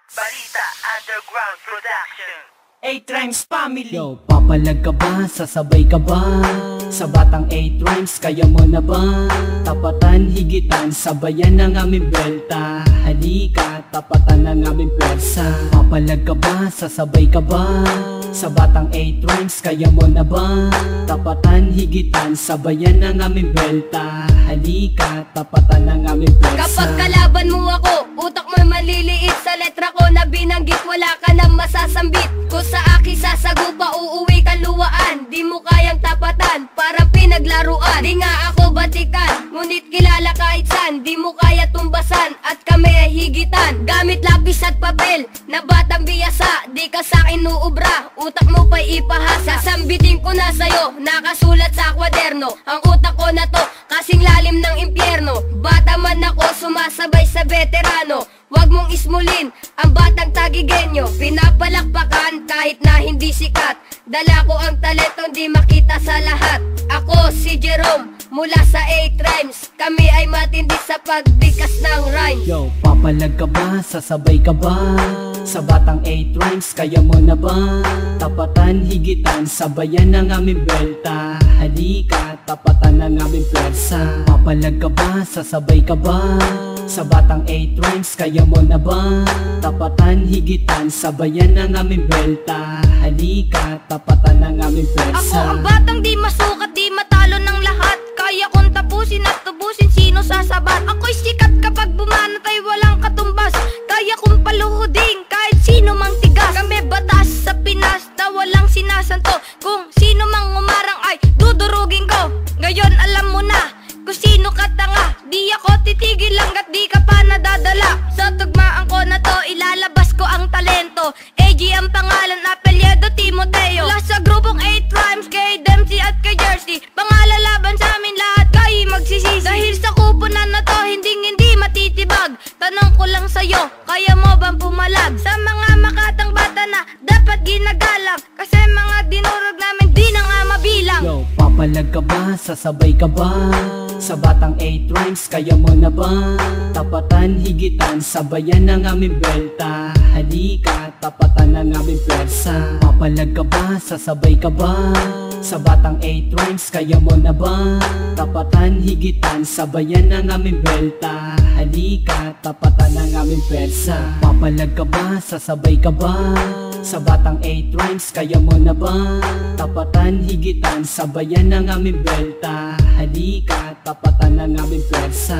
Balita Underground Production. 8 Rhymes Family. Yo, papalag ka ba? Sasabay ka ba? Sa batang 8 Rhymes, kaya mo na ba? Tapatan, higitan, sabayan ng aming belta. Halika, tapatan ng aming persa. Papalag ka ba? Sasabay ka ba? Sa batang 8 Rhymes, kaya mo na ba? Tapatan, higitan, sabayan ng aming belta. Halika, tapatan ng aming persa. Kapag kalaban mo ako, utak mo'y maliliit. Sa letra ko na binanggit, wala ka nang masasambit. Kung sa akin sasagupa, uuwi ka luwaan. Di mo kayang tapatan, parang pinaglaruan. Di nga ako batikan, ngunit kilala kahit san. Di mo kaya tumbasan, at kami ay higitan. Gamit lapis at papel, na batang biyasa. Di ka sa'kin uubra, utak mo pa'y ipahasa. Sasambitin ko na sa'yo, nakasulat sa kwaderno. Ang utak ko na to, kasing lalim ng impyerno. Bata man ako, sumasabay sa veterano. Huwag mong ismulin ang batang tagigenyo. Pinapalakpakan kahit na hindi sikat. Dala ko ang talentong di makita sa lahat. Ako si Jerome mula sa 8 Rhymes. Kami ay matindi sa pagbigkas ng rhyme. Yo, papalag ka ba? Sasabay ka ba? Sa batang 8 Rhymes, kaya mo na ba? Tapatan, higitan, sabayan ng aming belta. Halika, tapatan ng aming persa. Papalag ka ba? Sasabay ka ba? Sa batang 8 Rhymes, kaya mo na ba? Tapatan, higitan, sabayan ng aming belta. Halika, tapatan ng aming persa. Ako ang batang di masukat, di matalo ng lahat. Kaya kong tapusin at tubusin sino sasabat. Ako'y sikat kapag bumanat ay walang katumbas. Kaya kong paluhudin kahit sino mang tigas. Kami batas sa Pinas na walang sinasanto. Kung sino mang umarang ay dudurugin ko. Ngayon alam mo na kung sino ka tanga. Di ako titigil hanggat di ka pa nadadala. Sa tugmaan ko na to, ilalabas ko ang talento. AG ang pangalan, apelyedo Timoteo. Mula sa grupong 8 Rhymes, kay Dempsey at kay Jersey. Pangalan laban sa amin lahat, kayo magsisisi. Dahil sa kupunan na to, hindi matitibag. Tanong ko lang sa'yo, kaya mo bang pumalag? Sa mga makatang bata na dapat ginagalang, kasi mga dinurog namin di na nga mabilang. Yo, papalag ka ba? Sasabay ka ba? Sa batang 8 Rhymes, kaya mo na ba? Tapatan, higitan, sabayan ng aming belta. Halika, tapatan ng aming persa. Papalag ka ba? Sasabay ka ba? Sa batang 8 Rhymes, kaya mo na ba? Tapatan, higitan, sabayan ng aming belta. Halika, tapatan ng aming persa. Papalag ka ba? Sasabay ka ba? Sa batang 8 Rhymes, kaya mo na ba? Tapatan, higitan, sabayan ng aming belta. Halika, tapatan ng aming persa.